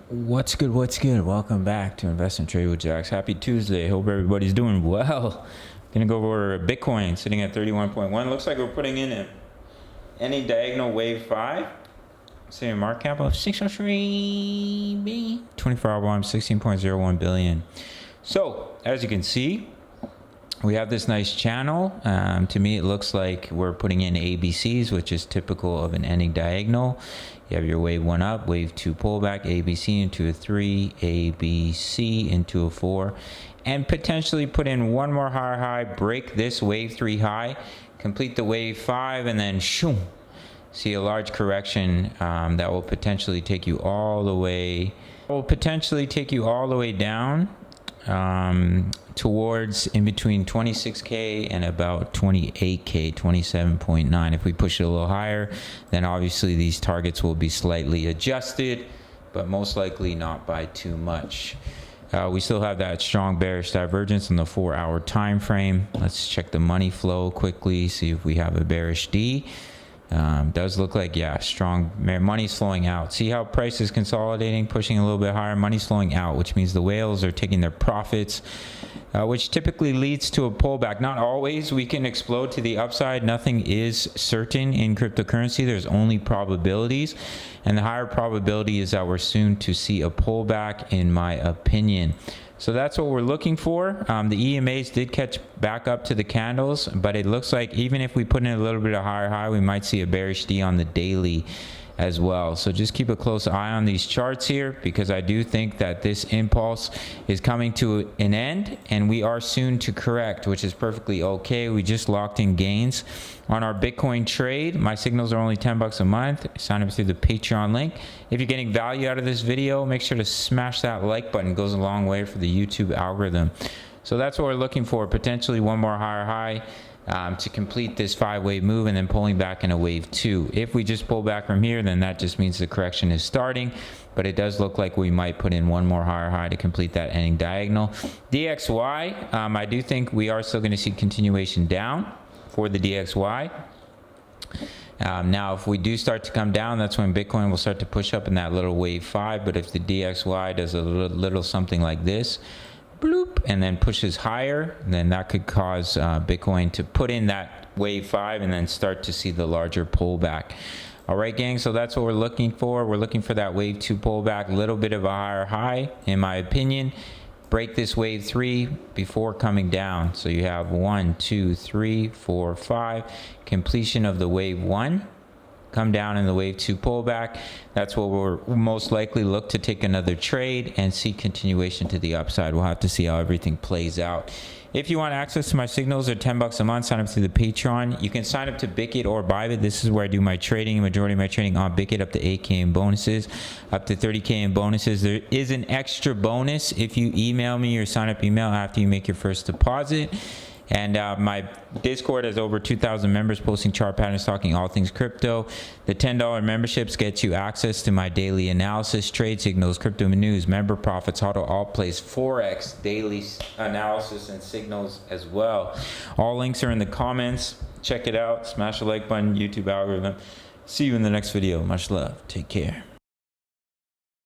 What's good? What's good? Welcome back to Invest and Trade with Jax. Happy Tuesday. Hope everybody's doing well. Gonna go over Bitcoin sitting at 31.1. Looks like we're putting in any diagonal wave 5. Say a market cap of 603 billion. 24-hour volume 16.01 billion. So as you can see, we have this nice channel. To me, it looks like we're putting in ABCs, which is typical of an ending diagonal. You have your wave 1 up, wave 2 pullback, ABC into a 3, ABC into a 4, and potentially put in one more higher high, break this wave 3 high, complete the wave 5, and then shoom, see a large correction that will potentially take you all the way, down towards in between 26k and about 28k, 27.9. If we push it a little higher, then obviously these targets will be slightly adjusted, but most likely not by too much. We still have that strong bearish divergence in the 4-hour time frame. Let's check the money flow quickly, see if we have a bearish D. Does look like, yeah, strong money's flowing out. See how price is consolidating, pushing a little bit higher, money's flowing out, which means the whales are taking their profits, which typically leads to a pullback. Not always we can explode to the upside. Nothing is certain in cryptocurrency. There's only probabilities, and the higher probability is that we're soon to see a pullback, in my opinion. So that's what we're looking for. The EMAs did catch back up to the candles, but it looks like even if we put in a little bit of higher high, we might see a bearish D on the daily as well. So just keep a close eye on these charts here, because I do think that this impulse is coming to an end and we are soon to correct, which is perfectly okay. We just locked in gains on our Bitcoin trade. My signals are only $10 a month. Sign up through the Patreon link. If you're getting value out of this video, make sure to smash that like button. It goes a long way for the YouTube algorithm. So that's what we're looking for. Potentially one more higher high to complete this 5-wave move, and then pulling back in a wave 2. If we just pull back from here, then that just means the correction is starting, but it does look like we might put in one more higher high to complete that ending diagonal. DXY, I do think we are still going to see continuation down for the DXY. Now, if we do start to come down, that's when Bitcoin will start to push up in that little wave 5. But if the DXY does a little something like this, bloop, and then pushes higher, then that could cause Bitcoin to put in that wave 5 and then start to see the larger pullback. All right, gang, so that's what we're looking for. We're looking for that wave 2 pullback, a little bit of a higher high, in my opinion. Break this wave 3 before coming down. So you have 1, 2, 3, 4, 5, completion of the wave 1. Come down in the wave 2 pullback. That's what we'll most likely look to take another trade and see continuation to the upside. We'll have to see how everything plays out. If you want access to my signals, they're $10 a month. Sign up through the Patreon. You can sign up to Bickit or Bybit. This is where I do my trading. Majority of my trading on Bickit, up to 8K in bonuses, up to 30K in bonuses. There is an extra bonus if you email me your sign up email after you make your first deposit. And my Discord has over 2,000 members posting chart patterns, talking all things crypto. The $10 memberships get you access to my daily analysis, trade signals, crypto news, member profits, hodl, alt plays, Forex, daily analysis and signals as well. All links are in the comments. Check it out. Smash the like button, YouTube algorithm. See you in the next video. Much love. Take care.